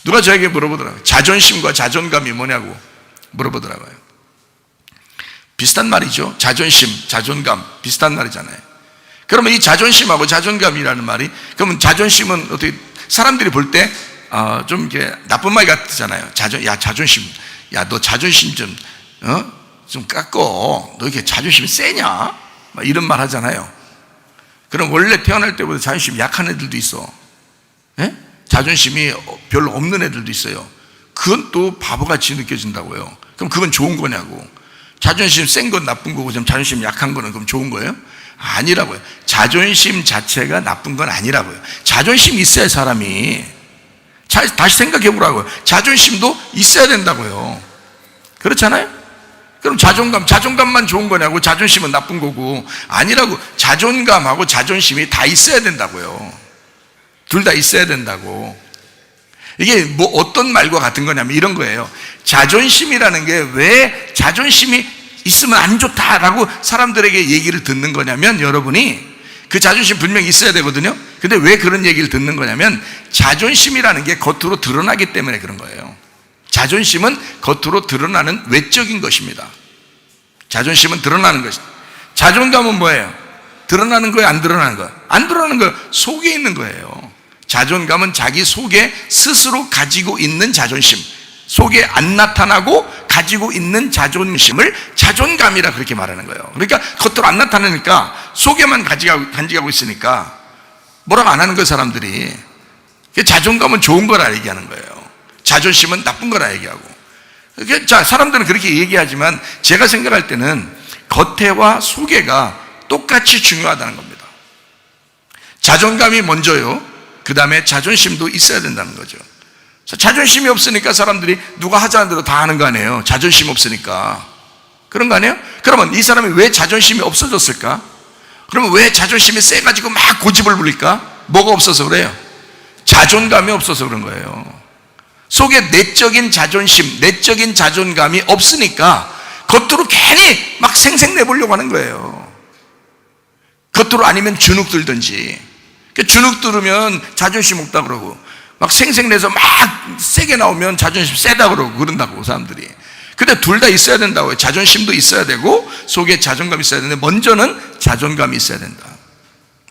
누가 저에게 물어보더라고요. 자존심과 자존감이 뭐냐고 물어보더라고요. 비슷한 말이죠. 자존심, 자존감 비슷한 말이잖아요. 그러면 이 자존심하고 자존감이라는 말이, 그러면 자존심은 어떻게 사람들이 볼 때 좀 이렇게 나쁜 말 같잖아요. 자존심, 야 너 자존심 좀 깎어. 너 이렇게 자존심이 세냐? 막 이런 말 하잖아요. 그럼 원래 태어날 때보다 자존심이 약한 애들도 있어. 예? 자존심이 별로 없는 애들도 있어요. 그건 또 바보같이 느껴진다고요. 그럼 그건 좋은 거냐고. 자존심 센 건 나쁜 거고 좀 자존심 약한 거는 그럼 좋은 거예요? 아니라고요. 자존심 자체가 나쁜 건 아니라고요. 자존심이 있어야 사람이, 다시 생각해 보라고요. 자존심도 있어야 된다고요. 그렇잖아요? 그럼 자존감만 좋은 거냐고, 자존심은 나쁜 거고. 아니라고. 자존감하고 자존심이 다 있어야 된다고요. 둘 다 있어야 된다고. 이게 뭐 어떤 말과 같은 거냐면 이런 거예요. 자존심이라는 게 왜 자존심이 있으면 안 좋다라고 사람들에게 얘기를 듣는 거냐면, 여러분이 그 자존심 분명히 있어야 되거든요. 근데 왜 그런 얘기를 듣는 거냐면, 자존심이라는 게 겉으로 드러나기 때문에 그런 거예요. 자존심은 겉으로 드러나는 외적인 것입니다. 자존심은 드러나는 것입니다. 자존감은 뭐예요? 드러나는 거예요? 안 드러나는 거예요? 안 드러나는 거예요. 속에 있는 거예요. 자존감은 자기 속에 스스로 가지고 있는 자존심, 속에 안 나타나고 가지고 있는 자존심을 자존감이라 그렇게 말하는 거예요. 그러니까 겉으로 안 나타나니까 속에만 간직하고 있으니까 뭐라고 안 하는 거예요, 사람들이. 자존감은 좋은 거라 얘기하는 거예요. 자존심은 나쁜 거라 얘기하고. 자, 사람들은 그렇게 얘기하지만 제가 생각할 때는 겉에와 속에가 똑같이 중요하다는 겁니다. 자존감이 먼저요. 그 다음에 자존심도 있어야 된다는 거죠. 자존심이 없으니까 사람들이 누가 하자는 대로 다 하는 거 아니에요. 자존심 없으니까. 그런 거 아니에요? 그러면 이 사람이 왜 자존심이 없어졌을까? 그러면 왜 자존심이 세가지고 막 고집을 부릴까? 뭐가 없어서 그래요? 자존감이 없어서 그런 거예요. 속에 내적인 자존심, 내적인 자존감이 없으니까 겉으로 괜히 막 생색내보려고 하는 거예요. 겉으로 아니면 주눅 들든지. 주눅 들으면 자존심 없다 그러고, 막 생색내서 막 세게 나오면 자존심 세다 그러고 그런다고 사람들이. 근데 둘 다 있어야 된다고요. 자존심도 있어야 되고 속에 자존감이 있어야 되는데, 먼저는 자존감이 있어야 된다.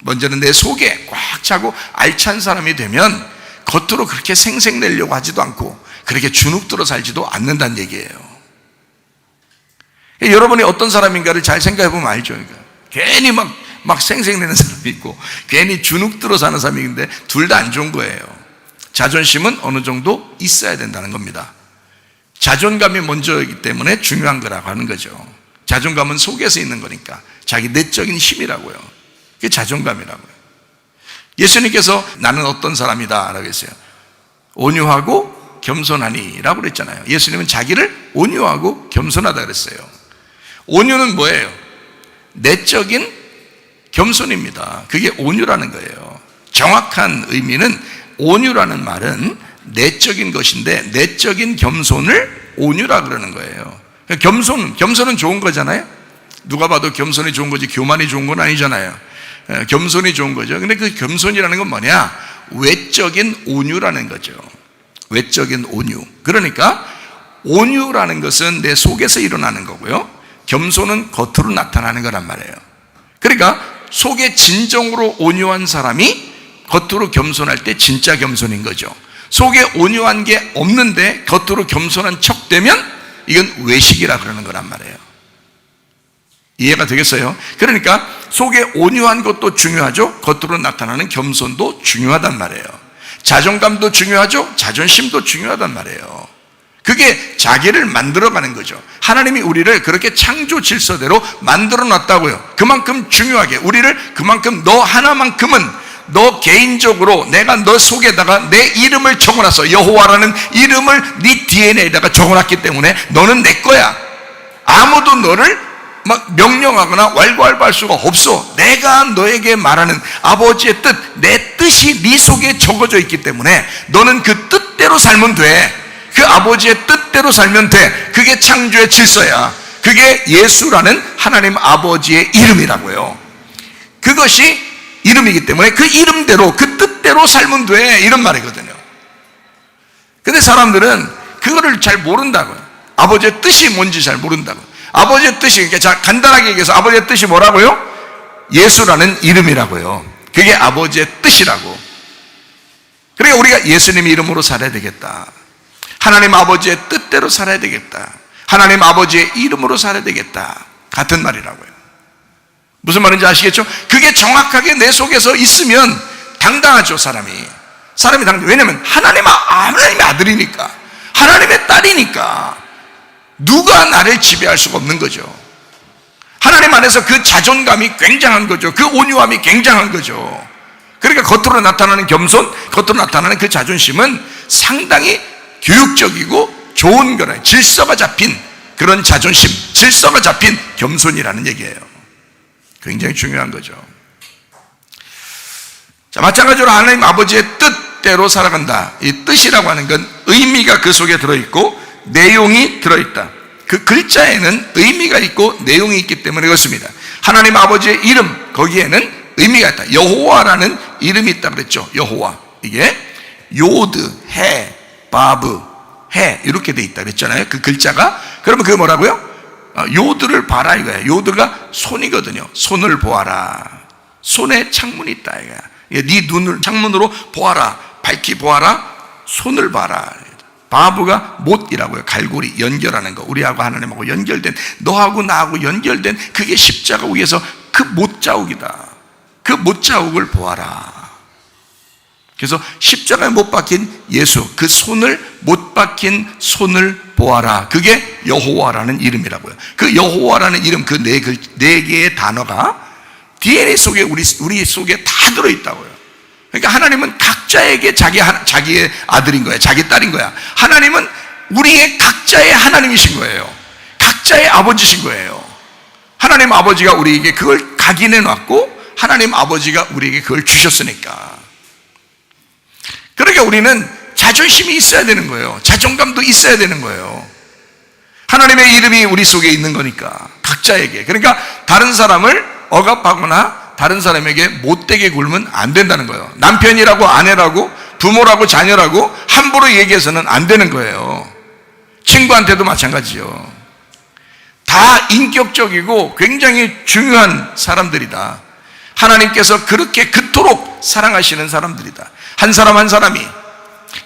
먼저는 내 속에 꽉 차고 알찬 사람이 되면 겉으로 그렇게 생색내려고 하지도 않고 그렇게 주눅 들어 살지도 않는다는 얘기예요. 여러분이 어떤 사람인가를 잘 생각해 보면 알죠. 그러니까 괜히 막 생색내는 사람이 있고 괜히 주눅 들어 사는 사람이 있는데 둘 다 안 좋은 거예요. 자존심은 어느 정도 있어야 된다는 겁니다. 자존감이 먼저이기 때문에 중요한 거라고 하는 거죠. 자존감은 속에서 있는 거니까 자기 내적인 힘이라고요. 그게 자존감이라고요. 예수님께서 나는 어떤 사람이다 라고 했어요. 온유하고 겸손하니 라고 그랬잖아요. 예수님은 자기를 온유하고 겸손하다 그랬어요. 온유는 뭐예요? 내적인 겸손입니다. 그게 온유라는 거예요. 정확한 의미는, 온유라는 말은 내적인 것인데 내적인 겸손을 온유라 그러는 거예요. 겸손은 좋은 거잖아요. 누가 봐도 겸손이 좋은 거지 교만이 좋은 건 아니잖아요. 겸손이 좋은 거죠. 근데 그 겸손이라는 건 뭐냐? 외적인 온유라는 거죠. 외적인 온유. 그러니까 온유라는 것은 내 속에서 일어나는 거고요, 겸손은 겉으로 나타나는 거란 말이에요. 그러니까 속에 진정으로 온유한 사람이 겉으로 겸손할 때 진짜 겸손인 거죠. 속에 온유한 게 없는데 겉으로 겸손한 척 되면 이건 외식이라 그러는 거란 말이에요. 이해가 되겠어요? 그러니까 속에 온유한 것도 중요하죠. 겉으로 나타나는 겸손도 중요하단 말이에요. 자존감도 중요하죠. 자존심도 중요하단 말이에요. 그게 자기를 만들어가는 거죠. 하나님이 우리를 그렇게 창조 질서대로 만들어 놨다고요. 그만큼 중요하게 우리를, 그만큼 너 하나만큼은 너 개인적으로 내가 너 속에다가 내 이름을 적어놨어. 여호와라는 이름을 네 DNA에다가 적어놨기 때문에 너는 내 거야. 아무도 너를 막 명령하거나 왈가왈부할 수가 없어. 내가 너에게 말하는 아버지의 뜻, 내 뜻이 네 속에 적어져 있기 때문에 너는 그 뜻대로 살면 돼. 그 아버지의 뜻대로 살면 돼. 그게 창조의 질서야. 그게 예수라는 하나님 아버지의 이름이라고요. 그것이 이름이기 때문에 그 이름대로, 그 뜻대로 살면 돼, 이런 말이거든요. 사람들은 그거를 잘 모른다고요. 아버지의 뜻이 뭔지 잘 모른다고. 아버지의 뜻이, 그러니까 간단하게 얘기해서 아버지의 뜻이 뭐라고요? 예수라는 이름이라고요. 그게 아버지의 뜻이라고. 그러니까 우리가 예수님 이름으로 살아야 되겠다. 하나님 아버지의 뜻대로 살아야 되겠다. 하나님 아버지의 이름으로 살아야 되겠다. 같은 말이라고요. 무슨 말인지 아시겠죠? 그게 정확하게 내 속에서 있으면 당당하죠, 사람이 당당. 왜냐면 하나님의 아들이니까, 하나님의 딸이니까 누가 나를 지배할 수가 없는 거죠. 하나님 안에서 그 자존감이 굉장한 거죠. 그 온유함이 굉장한 거죠. 그러니까 겉으로 나타나는 겸손, 겉으로 나타나는 그 자존심은 상당히 교육적이고 좋은 거라. 질서가 잡힌 그런 자존심, 질서가 잡힌 겸손이라는 얘기예요. 굉장히 중요한 거죠. 자, 마찬가지로 하나님 아버지의 뜻대로 살아간다. 이 뜻이라고 하는 건 의미가 그 속에 들어있고 내용이 들어있다. 그 글자에는 의미가 있고 내용이 있기 때문에 그렇습니다. 하나님 아버지의 이름, 거기에는 의미가 있다. 여호와라는 이름이 있다 그랬죠. 여호와. 이게 요드, 해, 바브, 해 이렇게 돼 있다 그랬잖아요. 그 글자가. 그러면 그게 뭐라고요? 요드를 봐라 이거야. 요드가 손이거든요. 손을 보아라. 손에 창문이 있다 이거야. 네 눈을 창문으로 보아라. 밝히 보아라. 손을 봐라. 바브가 못이라고요. 갈고리, 연결하는 거. 우리하고 하나님하고 연결된, 너하고 나하고 연결된 그게 십자가 위에서 그 못자국이다. 그 못자국을 보아라. 그래서 십자가에 못 박힌 예수, 그 손을, 못 박힌 손을 보아라. 그게 여호와라는 이름이라고요. 그 여호와라는 이름, 그 네 개의 단어가 DNA 속에 우리 속에 다 들어있다고요. 그러니까 하나님은 각자에게 자기의 아들인 거야, 자기 딸인 거야. 하나님은 우리의 각자의 하나님이신 거예요. 각자의 아버지신 거예요. 하나님 아버지가 우리에게 그걸 각인해 놨고 하나님 아버지가 우리에게 그걸 주셨으니까. 그러니까 우리는 자존심이 있어야 되는 거예요. 자존감도 있어야 되는 거예요. 하나님의 이름이 우리 속에 있는 거니까, 각자에게. 그러니까 다른 사람을 억압하거나 다른 사람에게 못되게 굴면 안 된다는 거예요. 남편이라고 아내라고 부모라고 자녀라고 함부로 얘기해서는 안 되는 거예요. 친구한테도 마찬가지요. 다 인격적이고 굉장히 중요한 사람들이다. 하나님께서 그렇게 그토록 사랑하시는 사람들이다. 한 사람 한 사람이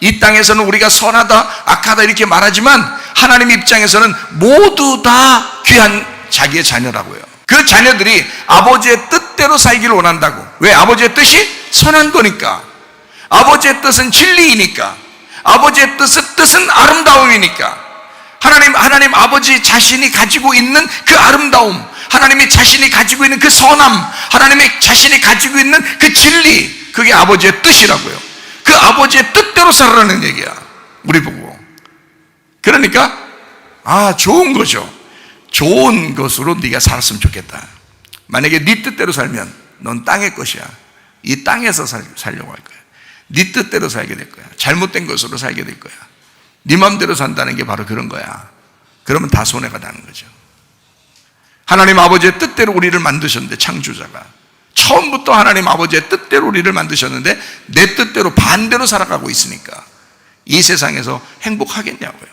이 땅에서는 우리가 선하다 악하다 이렇게 말하지만 하나님 입장에서는 모두 다 귀한 자기의 자녀라고요. 그 자녀들이 아버지의 뜻대로 살기를 원한다고. 왜? 아버지의 뜻이 선한 거니까. 아버지의 뜻은 진리이니까. 아버지의 뜻은 아름다움이니까. 하나님 아버지 자신이 가지고 있는 그 아름다움, 하나님이 자신이 가지고 있는 그 선함, 하나님의 자신이 가지고 있는 그 진리, 그게 아버지의 뜻이라고요. 그 아버지의 뜻대로 살아라는 얘기야, 우리 보고. 그러니까 좋은 거죠. 좋은 것으로 네가 살았으면 좋겠다. 만약에 네 뜻대로 살면 넌 땅의 것이야. 이 땅에서 살려고 할 거야. 네 뜻대로 살게 될 거야. 잘못된 것으로 살게 될 거야. 네 맘대로 산다는 게 바로 그런 거야. 그러면 다 손해가 나는 거죠. 하나님 아버지의 뜻대로 우리를 만드셨는데, 창조자가 처음부터 하나님 아버지의 뜻대로 우리를 만드셨는데 내 뜻대로 반대로 살아가고 있으니까 이 세상에서 행복하겠냐고요?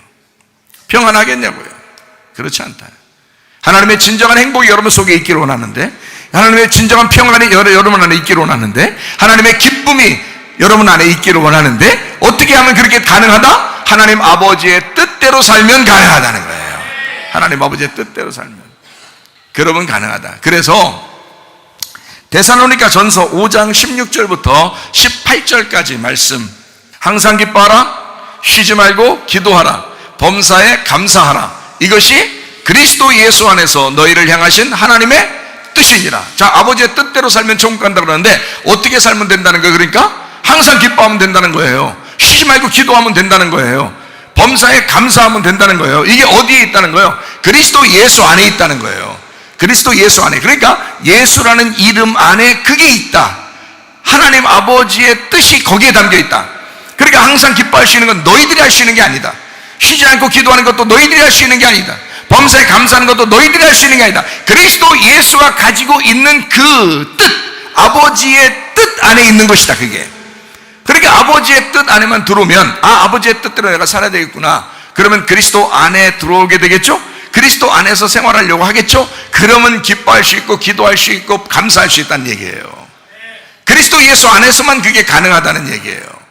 평안하겠냐고요? 그렇지 않다. 하나님의 진정한 행복이 여러분 속에 있기를 원하는데, 하나님의 진정한 평안이 여러분 안에 있기를 원하는데, 하나님의 기쁨이 여러분 안에 있기를 원하는데, 어떻게 하면 그렇게 가능하다? 하나님 아버지의 뜻대로 살면 가능하다는 거예요. 하나님 아버지의 뜻대로 살면 그러면 가능하다. 그래서 데살로니가 전서 5장 16절부터 18절까지 말씀, 항상 기뻐하라, 쉬지 말고 기도하라, 범사에 감사하라, 이것이 그리스도 예수 안에서 너희를 향하신 하나님의 뜻이니라. 자, 아버지의 뜻대로 살면 천국 간다 그러는데 어떻게 살면 된다는 거예요? 그러니까 항상 기뻐하면 된다는 거예요. 쉬지 말고 기도하면 된다는 거예요. 범사에 감사하면 된다는 거예요. 이게 어디에 있다는 거예요? 그리스도 예수 안에 있다는 거예요. 그리스도 예수 안에. 그러니까 예수라는 이름 안에 그게 있다. 하나님 아버지의 뜻이 거기에 담겨 있다. 그러니까 항상 기뻐할 수 있는 건 너희들이 할 수 있는 게 아니다. 쉬지 않고 기도하는 것도 너희들이 할 수 있는 게 아니다. 범사에 감사하는 것도 너희들이 할 수 있는 게 아니다. 그리스도 예수가 가지고 있는 그 뜻, 아버지의 뜻 안에 있는 것이다, 그게. 그러니까 만약에 아버지의 뜻 안에만 들어오면 아버지의 뜻대로 내가 살아야 되겠구나. 그러면 그리스도 안에 들어오게 되겠죠? 그리스도 안에서 생활하려고 하겠죠? 그러면 기뻐할 수 있고 기도할 수 있고 감사할 수 있다는 얘기예요. 그리스도 예수 안에서만 그게 가능하다는 얘기예요.